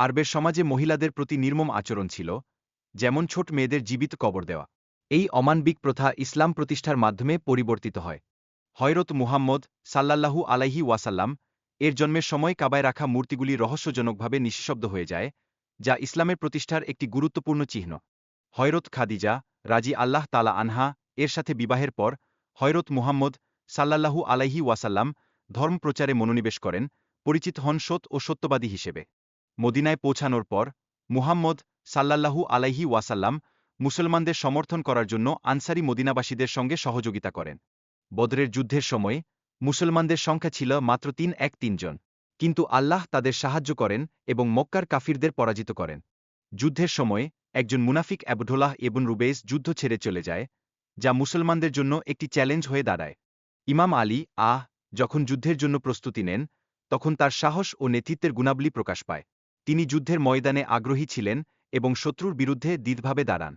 আরবের সমাজে মহিলাদের প্রতি নির্মম আচরণ ছিল, যেমন ছোট মেয়েদের জীবিত কবর দেওয়া। এই অমানবিক প্রথা ইসলাম প্রতিষ্ঠার মাধ্যমে পরিবর্তিত হয়। হযরত মুহাম্মদ সাল্লাল্লাহু আলাইহি ওয়াসাল্লাম এর জন্মের সময় কাবায় রাখা মূর্তিগুলি রহস্যজনকভাবে নিঃশব্দ হয়ে যায়, যা ইসলামের প্রতিষ্ঠার একটি গুরুত্বপূর্ণ চিহ্ন। হযরত খাদিজা রাজি আল্লাহ তালা আনহা এর সাথে বিবাহের পর হযরত মুহাম্মদ সাল্লাল্লাহু আলাইহি ওয়াসাল্লাম ধর্ম প্রচারে মনোনিবেশ করেন, পরিচিত হন সৎ ও সত্যবাদী হিসেবে। মদিনায় পৌঁছানোর পর মুহাম্মদ সাল্লাল্লাহু আলাইহি ওয়াসাল্লাম মুসলমানদের সমর্থন করার জন্য আনসারী মদিনাবাসীদের সঙ্গে সহযোগিতা করেন। বদরের যুদ্ধের সময় মুসলমানদের সংখ্যা ছিল মাত্র ৩ জন, কিন্তু আল্লাহ তাদের সাহায্য করেন এবং মক্কার কাফিরদের পরাজিত করেন। যুদ্ধের সময় একজন মুনাফিক আবদুল্লাহ ইবন রুবেইস যুদ্ধ ছেড়ে চলে যায়, যা মুসলমানদের জন্য একটি চ্যালেঞ্জ হয়ে দাঁড়ায়। ইমাম আলী যখন যুদ্ধের জন্য প্রস্তুতি নেন, তখন তার সাহস ও নেতৃত্বের গুণাবলী প্রকাশ পায়। তিনি যুদ্ধের ময়দানে আগ্রহী ছিলেন এবং শত্রুর বিরুদ্ধে দৃঢ়ভাবে দাঁড়ান।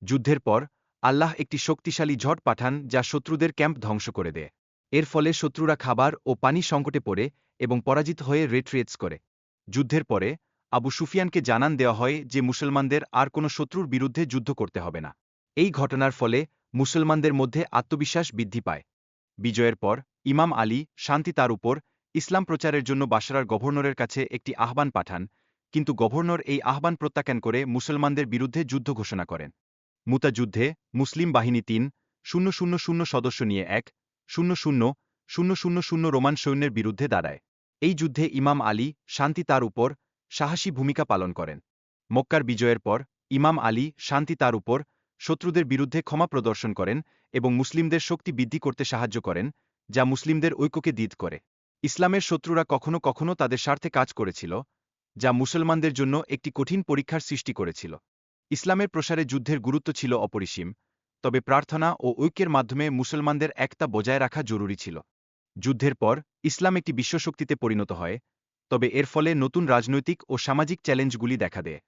যুদ্ধের পর আল্লাহ একটি শক্তিশালী ঝড় পাঠান যা শত্রুদের ক্যাম্প ধ্বংস করে দেয়। এর ফলে শত্রুরা খাবার ও পানি সংকটে পড়ে এবং পরাজিত হয়ে রিট্রিট করে। যুদ্ধের পরে আবু সুফিয়ানকে জানান দেওয়া হয় যে মুসলমানদের আর কোনো শত্রুর বিরুদ্ধে যুদ্ধ করতে হবে না। এই ঘটনার ফলে মুসলমানদের মধ্যে আত্মবিশ্বাস বৃদ্ধি পায়। বিজয়ের পর ইমাম আলী শান্তি তার উপর ইসলাম প্রচারের জন্য বাসরার গভর্নরের কাছে একটি আহ্বান পাঠান, কিন্তু গভর্নর এই আহ্বান প্রত্যাখ্যান করে মুসলমানদের বিরুদ্ধে যুদ্ধ ঘোষণা করেন। মুতা যুদ্ধে মুসলিম বাহিনী ৩,০০০ সদস্য নিয়ে ১,০০০,০০০ রোমান সৈন্যের বিরুদ্ধে দাঁড়ায়। এই যুদ্ধে ইমাম আলী শান্তি তার উপর সাহসী ভূমিকা পালন করেন। মক্কার বিজয়ের পর ইমাম আলী শান্তি তার উপর শত্রুদের বিরুদ্ধে ক্ষমা প্রদর্শন করেন এবং মুসলিমদের শক্তি বৃদ্ধি করতে সাহায্য করেন, যা মুসলিমদের ঐক্যকে দৃঢ় করে। ইসলামের শত্রুরা কখনো কখনো তাদের স্বার্থে কাজ করেছিল, যা মুসলমানদের জন্য একটি কঠিন পরীক্ষার সৃষ্টি করেছিল। ইসলামের প্রসারে যুদ্ধের গুরুত্ব ছিল অপরিসীম, তবে প্রার্থনা ও ঐক্যের মাধ্যমে মুসলমানদের একতা বজায় রাখা জরুরি ছিল। যুদ্ধের পর ইসলাম একটি বিশ্বশক্তিতে পরিণত হয়, তবে এর ফলে নতুন রাজনৈতিক ও সামাজিক চ্যালেঞ্জগুলি দেখা দেয়।